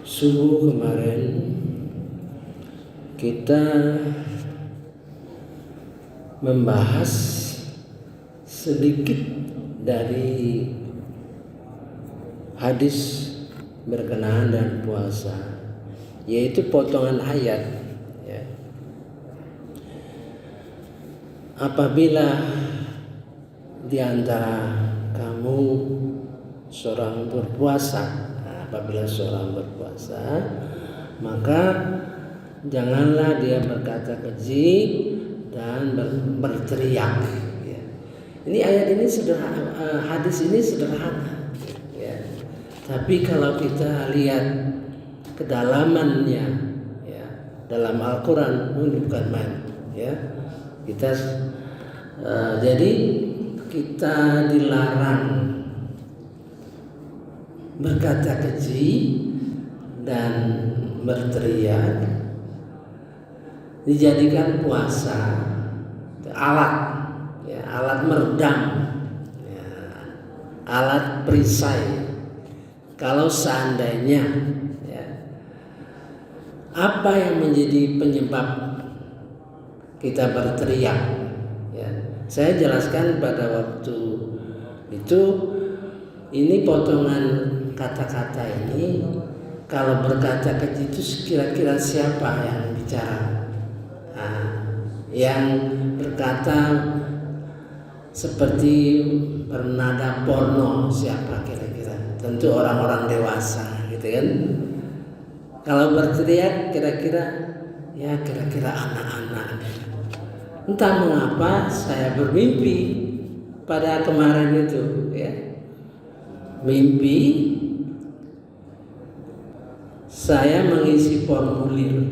Subuh kemarin kita membahas sedikit dari hadis berkenaan dengan puasa, yaitu potongan ayat ya. Apabila di antara kamu seorang berpuasa, maka janganlah dia berkata keji dan berteriak ya. Ini ayat ini sederhana, hadis ini sederhana ya. Tapi kalau kita lihat kedalamannya ya, dalam Al-Quran bukan main ya. Jadi kita dilarang berkata keji dan berteriak, dijadikan puasa alat ya, alat meredam ya, alat perisai. Kalau seandainya ya, apa yang menjadi penyebab kita berteriak ya, saya jelaskan pada waktu itu. Ini potongan kata-kata ini, kalau berkata keji itu kira-kira siapa yang bicara? Yang berkata seperti bernada porno siapa kira-kira? Tentu orang-orang dewasa gitu kan. Kalau berteriak kira-kira anak-anak. Entah mengapa saya bermimpi pada kemarin itu ya. Mimpi saya mengisi formulir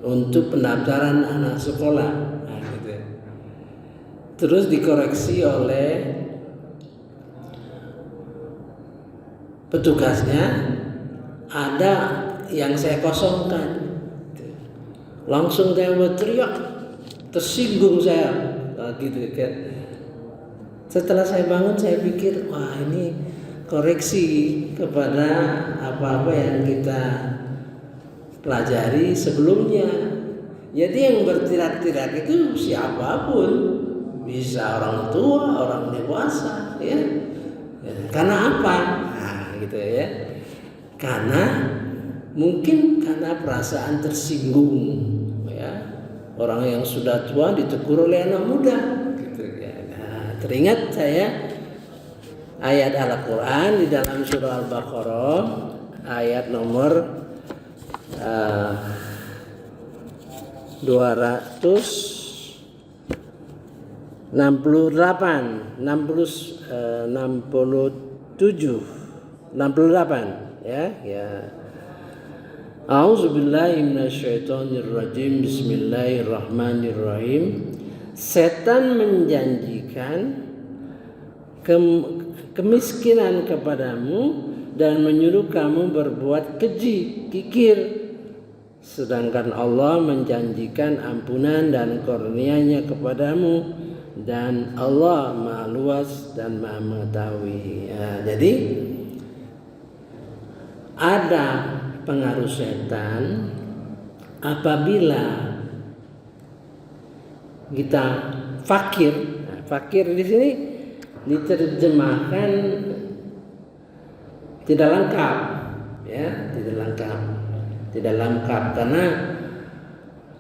untuk pendaftaran anak sekolah, gitu. Terus dikoreksi oleh petugasnya, ada yang saya kosongkan. Langsung saya berteriak, tersinggung saya, gitu kan. Setelah saya bangun, saya pikir, wah ini koreksi kepada apa-apa yang kita pelajari sebelumnya. Jadi yang berteriak-teriak itu siapapun, bisa orang tua, orang dewasa, ya. Karena apa? Gitu ya. Mungkin karena perasaan tersinggung, ya. Orang yang sudah tua ditegur oleh anak muda. Teringat saya ayat Al-Quran di dalam surah Al-Baqarah ayat nomor 268 ya. A'udzubillahi minasyaitonirrajim. Bismillahirrahmanirrahim. Setan menjanjikan kemiskinan kepadamu dan menyuruh kamu berbuat keji, kikir, sedangkan Allah menjanjikan ampunan dan karunia-Nya kepadamu, dan Allah Maha Luas dan Maha Mengetahui. Jadi ada pengaruh setan apabila kita fakir. Fakir di sini diterjemahkan tidak lengkap, ya, tidak lengkap karena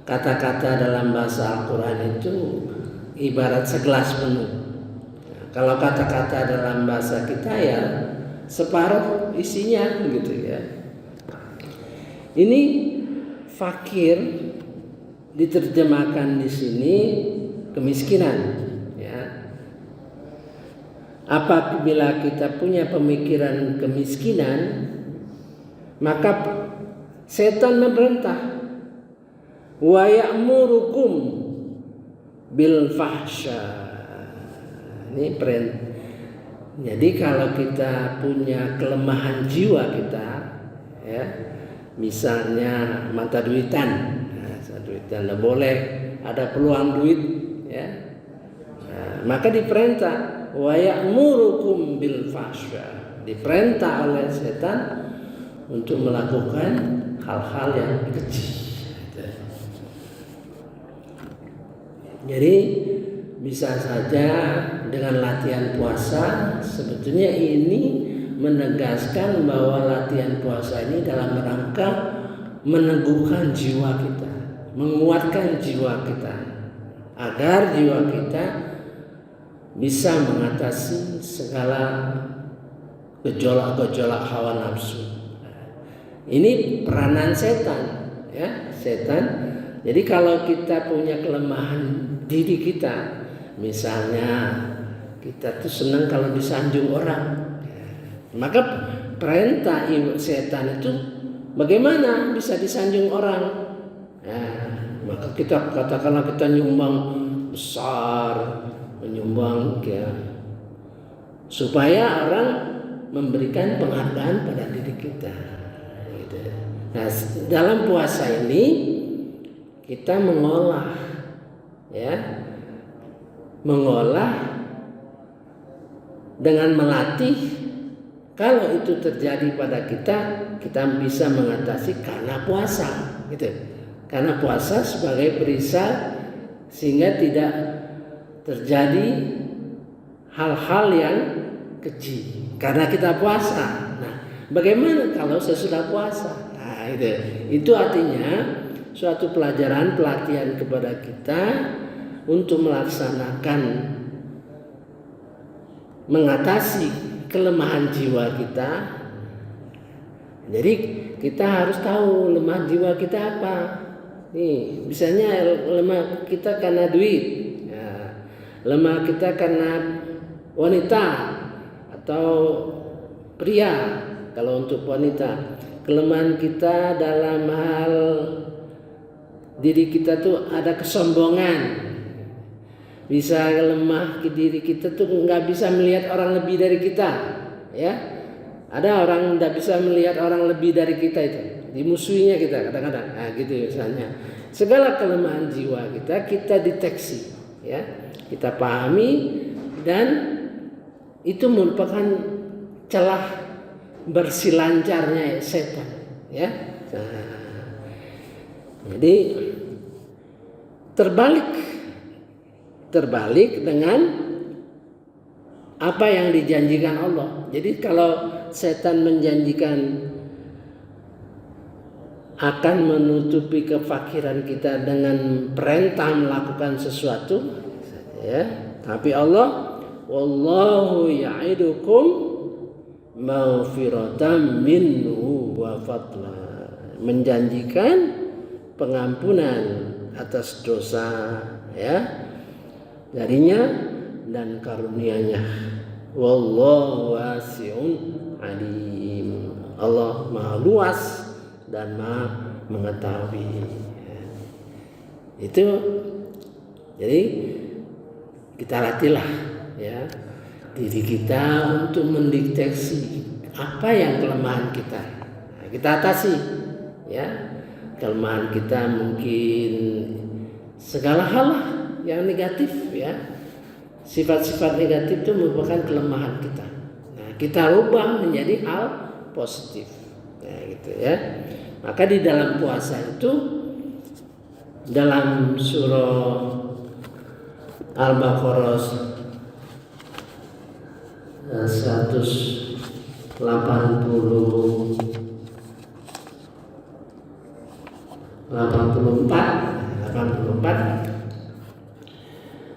kata-kata dalam bahasa Al-Quran itu ibarat segelas penuh. Kalau kata-kata dalam bahasa kita ya separuh isinya, gitu ya. Ini fakir diterjemahkan di sini kemiskinan ya. Apabila kita punya pemikiran kemiskinan, maka setan memerintah wa ya'murukum bil fahsya. Ini perintah. Jadi kalau kita punya kelemahan jiwa kita ya, misalnya mata duitan, tidak boleh ada peluang duit ya. Maka diperintah wa ya'murukum bil fahsya, diperintah oleh setan untuk melakukan hal-hal yang keji. Jadi bisa saja dengan latihan puasa sebetulnya ini menegaskan bahwa latihan puasa ini dalam rangka meneguhkan jiwa kita, menguatkan jiwa kita agar jiwa kita bisa mengatasi segala gejolak-gejolak hawa nafsu. Ini peranan setan, ya, setan. Jadi kalau kita punya kelemahan diri kita, misalnya kita tuh senang kalau disanjung orang, maka perintah setan itu bagaimana bisa disanjung orang. Maka kita katakanlah kita nyumbang besar, menyumbang ya, supaya orang memberikan penghargaan pada diri kita. Gitu. Nah, dalam puasa ini kita mengolah dengan melatih. Kalau itu terjadi pada kita bisa mengatasi karena puasa, gitu. Karena puasa sebagai perisai sehingga tidak terjadi hal-hal yang keji karena kita puasa. Nah, bagaimana kalau sesudah puasa? Nah, itu artinya suatu pelajaran pelatihan kepada kita untuk melaksanakan mengatasi kelemahan jiwa kita. Jadi kita harus tahu lemah jiwa kita apa. Nih, misalnya lemah kita karena duit, ya, lemah kita karena wanita atau pria. Kalau untuk wanita, kelemahan kita dalam hal diri kita tuh ada kesombongan, bisa lemah ke diri kita tuh nggak bisa melihat orang lebih dari kita, ya. Ada orang nggak bisa melihat orang lebih dari kita, itu dimusuhinya kita kadang-kadang. Nah, gitu misalnya. Segala kelemahan jiwa kita deteksi, ya, kita pahami, dan itu merupakan celah bersilancarnya setan, ya. Nah, jadi terbalik dengan apa yang dijanjikan Allah. Jadi kalau setan menjanjikan akan menutupi kefakiran kita dengan perintah melakukan sesuatu, ya, tapi Allah, wallahu ya'idukum maghfiratan minhu wa fadla, menjanjikan pengampunan atas dosa, ya, darinya dan karunia-Nya. Wallahu wasi'un alim. Allah Maha luas dan Maha mengetahui. Itu jadi kita latihlah, ya, diri kita untuk mendeteksi apa yang kelemahan kita. Nah, kita atasi, ya. Kelemahan kita mungkin segala hal yang negatif, ya. Sifat-sifat negatif itu merupakan kelemahan kita. Nah, kita rubah menjadi hal positif. Nah, gitu, ya. Maka di dalam puasa itu, dalam surah Al-Baqarah 84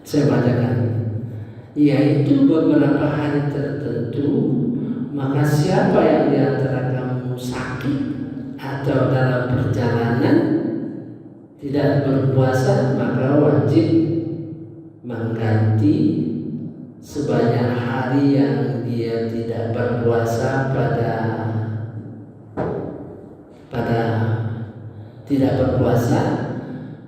saya bacakan, yaitu beberapa hari tertentu, maka siapa yang di antara kamu sakit atau dalam perjalanan tidak berpuasa, maka wajib mengganti sebanyak hari yang dia tidak berpuasa pada tidak berpuasa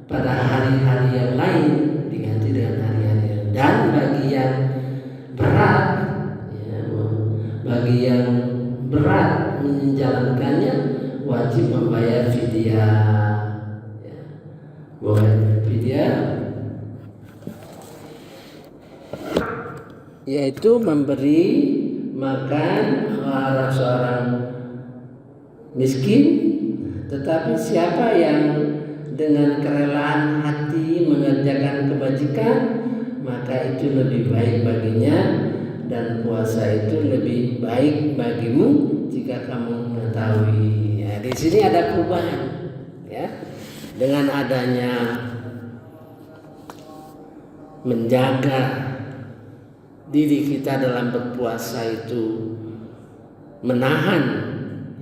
pada hari-hari yang lain, diganti dengan hari-hari yang. Dan bagi yang berat, ya, bagi yang berat menjalankannya wajib membayar fidyah, ya, fidyah yaitu memberi makan seorang miskin, tetapi siapa yang dengan kerelaan hati mengerjakan kebajikan, maka itu lebih baik baginya, dan puasa itu lebih baik bagimu jika kamu mengetahui. Ya, di sini ada perubahan, ya, dengan adanya menjaga diri kita dalam berpuasa itu menahan,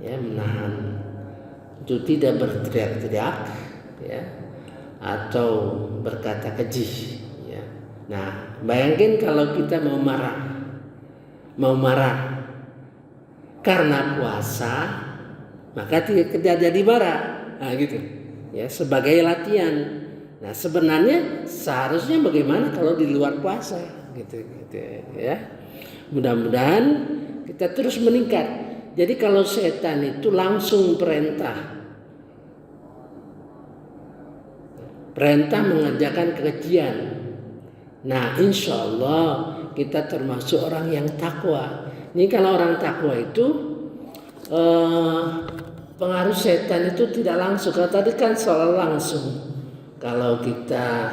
ya, menahan untuk tidak berteriak-teriak, ya, atau berkata keji, ya. Nah, bayangin kalau kita mau marah karena puasa, maka tidak jadi marah. Nah, gitu, ya, sebagai latihan. Nah, sebenarnya seharusnya bagaimana kalau di luar puasa, gitu, ya. Mudah-mudahan kita terus meningkat. Jadi kalau setan itu langsung perintah mengerjakan kekejian. Nah, insya Allah kita termasuk orang yang takwa. Ini kalau orang takwa itu pengaruh setan itu tidak langsung. Kalau tadi kan soal langsung. Kalau kita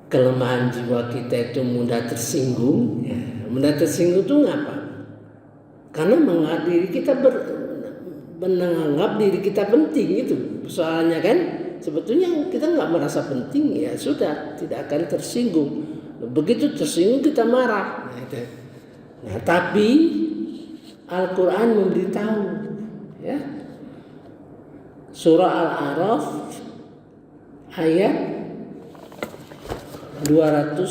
kelemahan jiwa kita itu mudah tersinggung, ya, mudah tersinggung itu ngapa? Karena menganggap diri kita penting itu soalnya kan. Sebetulnya kita nggak merasa penting, ya sudah, tidak akan tersinggung. Begitu tersinggung kita marah. Nah, tapi Al-Quran memberitahu, ya, surah Al-A'raf ayat 200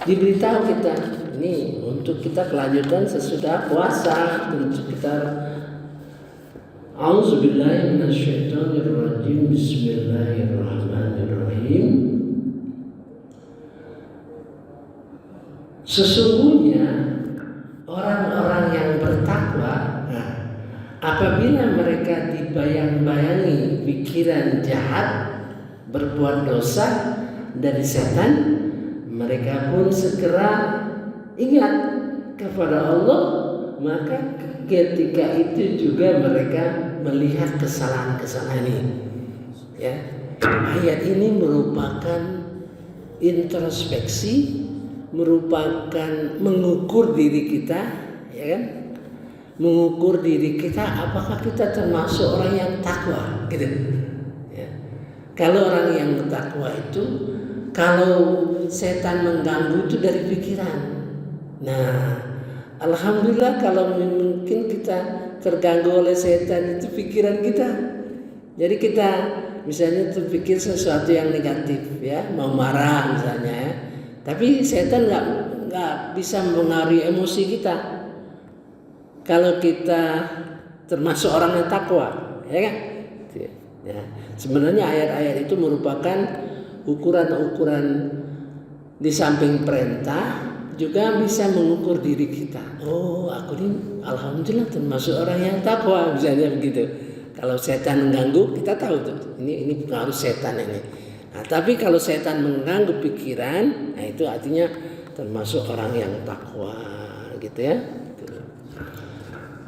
diberitahu kita ini untuk kita kelanjutan sesudah puasa, untuk kita A'udzubillahi minasyaitonirrajim. Bismillahirrahmanirrahim. Sesungguhnya orang-orang yang bertakwa, apabila mereka dibayang-bayangi pikiran jahat, berbuat dosa dari setan, mereka pun segera ingat kepada Allah, maka ketika itu juga mereka melihat kesalahan-kesalahan ini. Ya, ayat ini merupakan introspeksi, merupakan mengukur diri kita, ya kan? Mengukur diri kita apakah kita termasuk orang yang takwa, gitu. Ya. Kalau orang yang takwa itu, kalau setan mengganggu itu dari pikiran. Nah, alhamdulillah kalau mungkin kita terganggu oleh setan itu pikiran kita. Jadi kita misalnya terpikir sesuatu yang negatif, ya, mau marah misalnya, ya. Tapi setan nggak bisa mempengaruhi emosi kita. Kalau kita termasuk orang yang takwa, ya kan? Ya. Sebenarnya ayat-ayat itu merupakan ukuran-ukuran di samping perintah, juga bisa mengukur diri kita. Oh, aku ini alhamdulillah termasuk orang yang takwa, misalnya begitu. Kalau setan mengganggu, kita tahu tuh, ini pengaruh setan ini. Nah, tapi kalau setan mengganggu pikiran, nah itu artinya termasuk orang yang takwa, gitu ya.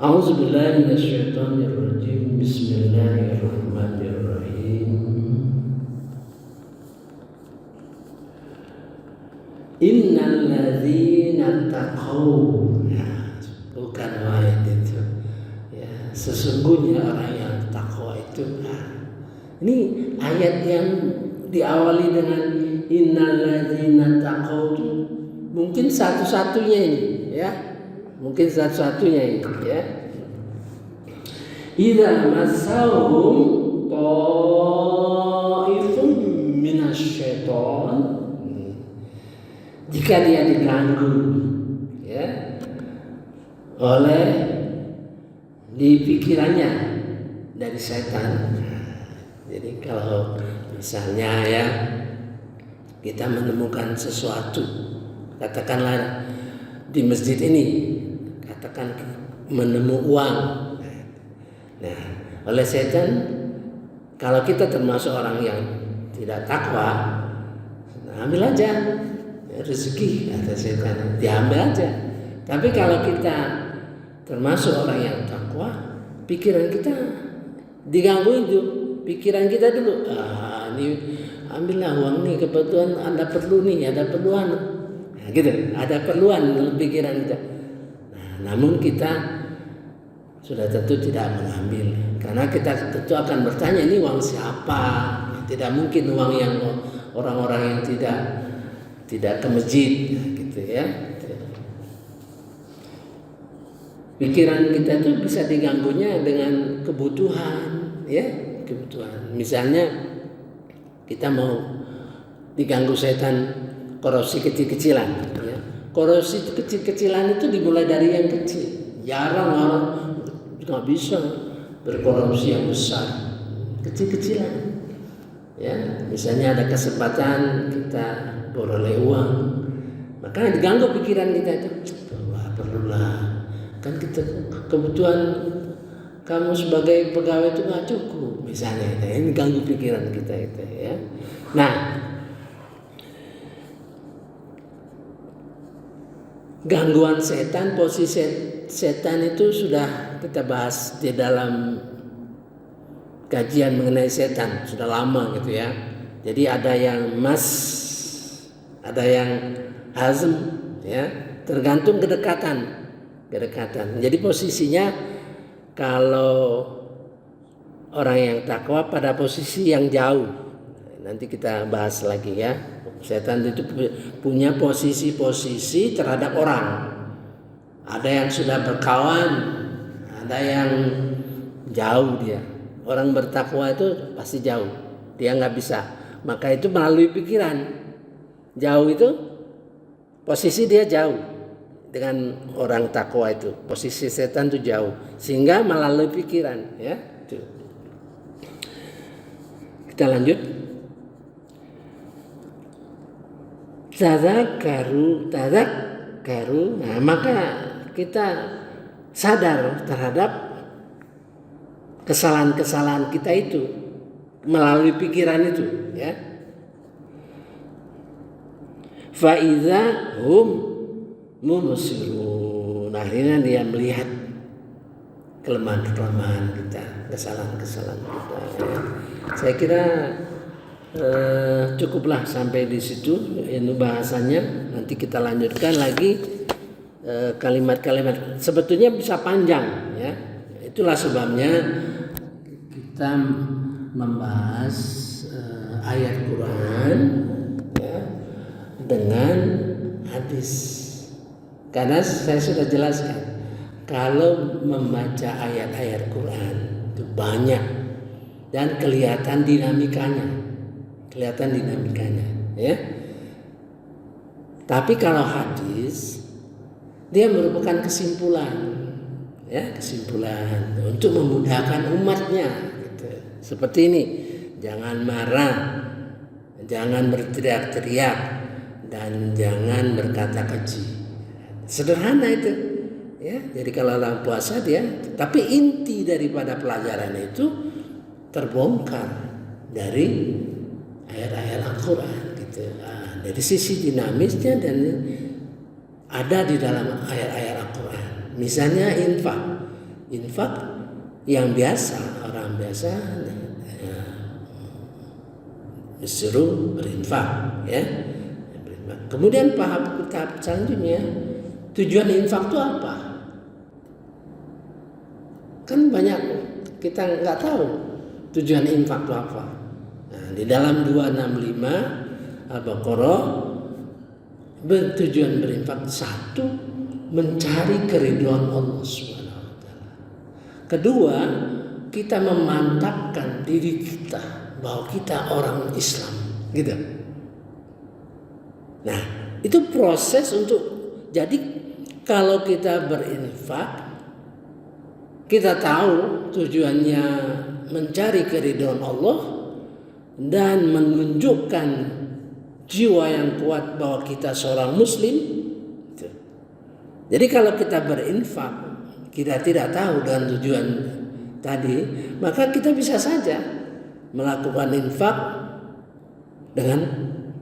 A'udzubillahi minasyaitonirrajim. Bismillahirrahmanirrahim. Innal ladzina taqaw, ya, bukan ayat itu, ya, sesungguhnya orang yang takwa itu. Nah, ini ayat yang diawali dengan innal ladzina taqaw itu mungkin satu-satunya ini, ya, mungkin satu-satunya ini, ya. Idza masahum ta'ifun minasyaiton, jika dia diganggu, ya, oleh di pikirannya dari setan. Jadi kalau misalnya, ya, kita menemukan sesuatu, katakanlah di masjid ini, katakan menemu uang. Nah, oleh setan, kalau kita termasuk orang yang tidak takwa, ambil aja rezeki, kata setan, diambil aja. Tapi kalau kita termasuk orang yang takwa, pikiran kita diganggu itu. Pikiran kita dulu, ini ambillah uang nih, kebetulan Anda perlu nih, ada perluan. Nah, gitu, ada perluan dalam pikiran kita. Nah, namun kita sudah tentu tidak mengambil, karena kita tentu akan bertanya, ini uang siapa? Tidak mungkin uang yang orang-orang yang tidak ke masjid, gitu ya. Pikiran kita itu bisa diganggunya dengan kebutuhan, ya, kebutuhan. Misalnya kita mau diganggu setan korupsi kecil-kecilan, ya. Korupsi kecil-kecilan itu dimulai dari yang kecil. Jarang orang nggak bisa berkorupsi yang besar, kecil-kecilan. Ya, misalnya ada kesempatan kita beroleh uang, maka diganggu pikiran kita itu, wah perlulah, kan kita kebutuhan kamu sebagai pegawai itu nggak cukup, misalnya ini ganggu pikiran kita itu, ya. Nah, gangguan setan, posisi setan itu sudah kita bahas di dalam kajian mengenai setan, sudah lama gitu ya. Jadi ada yang mas, ada yang hazm, ya, tergantung kedekatan. Jadi posisinya kalau orang yang takwa pada posisi yang jauh. Nanti kita bahas lagi ya. Setan itu punya posisi-posisi terhadap orang. Ada yang sudah berkawan, ada yang jauh dia. Orang bertakwa itu pasti jauh, dia nggak bisa. Maka itu melalui pikiran. Jauh itu posisi dia jauh dengan orang takwa itu. Posisi setan itu jauh, sehingga melalui pikiran, ya. Kita lanjut. Tadzakkaru. Nah, maka kita sadar terhadap kesalahan-kesalahan kita itu melalui pikiran itu, ya. Fa iza hum mubsirun. Akhirnya dia melihat kelemahan-kelemahan kita, kesalahan-kesalahan kita, ya. Saya kira cukuplah sampai di situ ini bahasanya. Nanti kita lanjutkan lagi kalimat-kalimat, sebetulnya bisa panjang, ya. Itulah sebabnya kita membahas ayat Quran, ya, dengan hadis. Karena saya sudah jelaskan, kalau membaca ayat-ayat Quran itu banyak dan kelihatan dinamikanya, ya. Tapi kalau hadis dia merupakan kesimpulan, ya, kesimpulan untuk memudahkan umatnya, gitu. Seperti ini, jangan marah, jangan berteriak-teriak, dan jangan berkata keji. Sederhana itu, ya. Jadi kalau dalam puasa dia, tapi inti daripada pelajaran itu terbongkar dari ayat-ayat Al-Quran, gitu. Nah, dari sisi dinamisnya dan ada di dalam ayat-ayat Al-Quran. Misalnya infak yang biasa, orang biasa disuruh berinfak, ya. Kemudian tahap selanjutnya, tujuan infak itu apa? Kan banyak kita nggak tahu tujuan infak itu apa. Nah, di dalam 265 Al-Baqarah, bertujuan berinfak, satu, mencari keridhaan Allah SWT. Kedua, kita memantapkan diri kita bahwa kita orang Islam, gitu. Nah, itu proses untuk, jadi kalau kita berinfak, kita tahu tujuannya mencari keridhaan Allah dan menunjukkan jiwa yang kuat bahwa kita seorang Muslim. Jadi kalau kita berinfak, kita tidak tahu dengan tujuan tadi, maka kita bisa saja melakukan infak dengan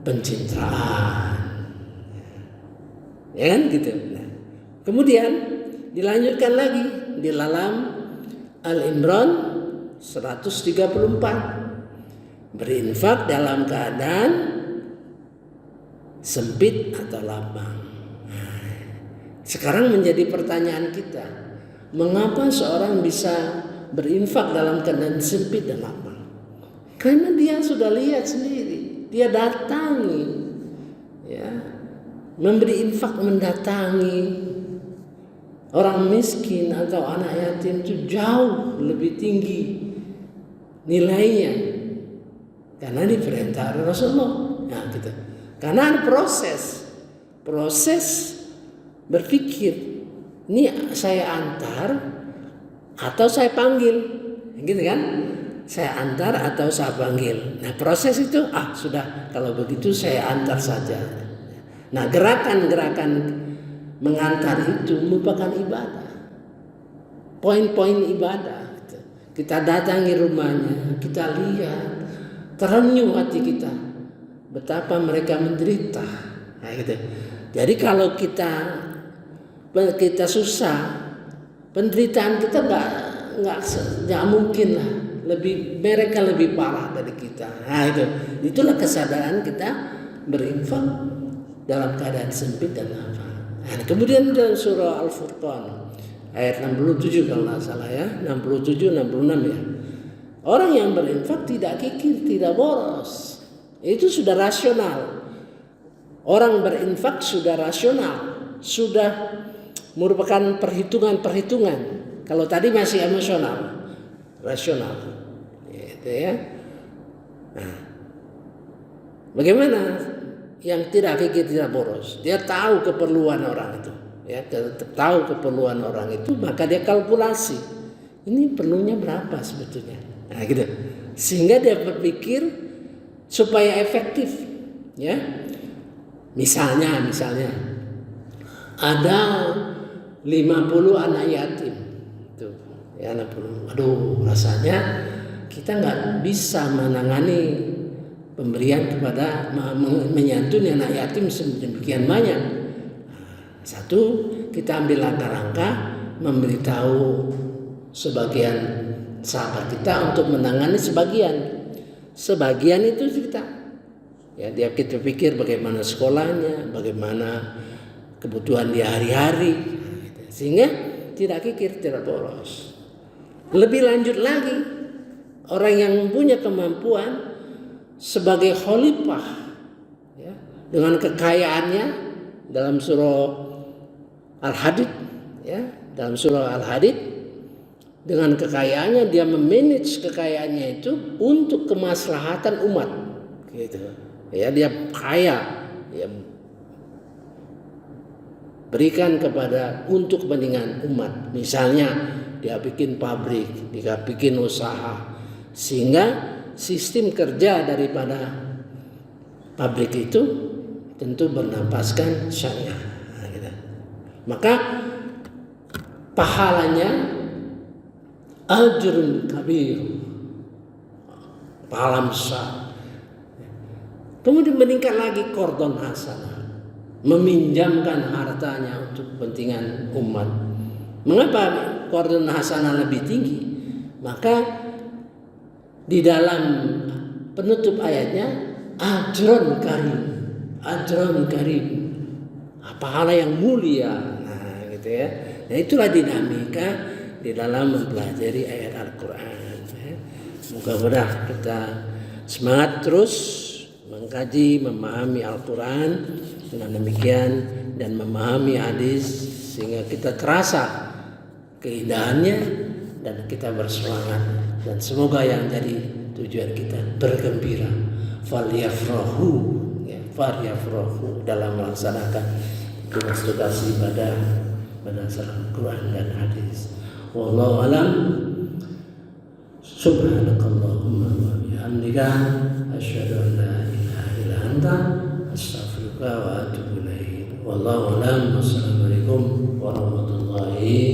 pencitraan, ya kan gitu. Nah, kemudian dilanjutkan lagi di dalam Al-Imran 134. Berinfak dalam keadaan sempit atau lapang. Sekarang menjadi pertanyaan kita, mengapa seorang bisa berinfak dalam keadaan sempit dan lapang? Karena dia sudah lihat sendiri, dia datangi, ya, memberi infak, mendatangi orang miskin atau anak yatim itu jauh lebih tinggi nilainya, karena diperintah oleh Rasulullah. Nah, gitu. Karena ada proses berpikir, ini saya antar atau saya panggil, gitu kan? Saya antar atau saya panggil. Nah, proses itu sudah, kalau begitu saya antar saja. Nah, gerakan-gerakan mengantar itu merupakan ibadah, poin-poin ibadah. Kita datangi rumahnya, kita lihat, terenyuh hati kita betapa mereka menderita. Nah, gitu. Jadi kalau kita susah, penderitaan kita nggak mungkin lah, mereka lebih parah dari kita. Nah, itulah kesadaran kita berinfak dalam keadaan sempit dan lapang. Nah, kemudian dalam surah Al-Furqan ayat 67 kalau nggak salah ya, 67-66 ya. Orang yang berinfak tidak kikir, tidak boros. Itu sudah rasional. Orang berinfak sudah rasional, sudah merupakan perhitungan-perhitungan. Kalau tadi masih emosional, rasional, gitu ya. Nah, bagaimana yang tidak kikir, tidak boros? Dia tahu keperluan orang itu, ya, tahu keperluan orang itu, maka dia kalkulasi. Ini perlunya berapa sebetulnya? Nah, gitu. Sehingga dia berpikir supaya efektif, ya. Misalnya ada 50 anak yatim, tuh, ya, 60. Aduh, rasanya kita nggak bisa menangani pemberian kepada menyantuni anak yatim sedemikian banyak. Satu, kita ambil langkah-langkah memberitahu sebagian sahabat kita untuk menangani sebagian itu kita. Ya, kita pikir bagaimana sekolahnya, bagaimana kebutuhan dia hari-hari, sehingga tidak kikir, tidak boros. Lebih lanjut lagi, orang yang punya kemampuan sebagai khalifah, ya, dengan kekayaannya dalam surah Al-Hadid, ya, dalam surah Al-Hadid, dengan kekayaannya dia memanage kekayaannya itu untuk kemaslahatan umat, gitu. Ya, dia kaya, ya, berikan untuk kepentingan umat. Misalnya dia bikin pabrik, dia bikin usaha, sehingga sistem kerja daripada pabrik itu tentu bernapaskan syariah. Nah, gitu. Maka pahalanya ajrun kabir, pahala besar. Kemudian meningkat lagi qardon hasanah, meminjamkan hartanya untuk kepentingan umat. Mengapa qardon hasanah lebih tinggi? Maka di dalam penutup ayatnya ajrun karim, pahala yang mulia. Nah, gitu ya. Nah, itulah dinamika di dalam mempelajari ayat Al-Quran. Mudah-mudahan kita semangat terus mengkaji, memahami Al-Quran dengan demikian, dan memahami hadis sehingga kita terasa keindahannya dan kita bersemangat, dan semoga yang jadi tujuan kita bergembira, falyafrahu, ya, dalam melaksanakan tugas-tugas ibadah berdasarkan Quran dan hadis. Wallahu alam. Subhanakallahumma wa bihamdika asyhadu an la ilaha illa anta astaghfiruka wa atubu ilaik. Wallahu a'lam. Wassalamualaikum warahmatullahi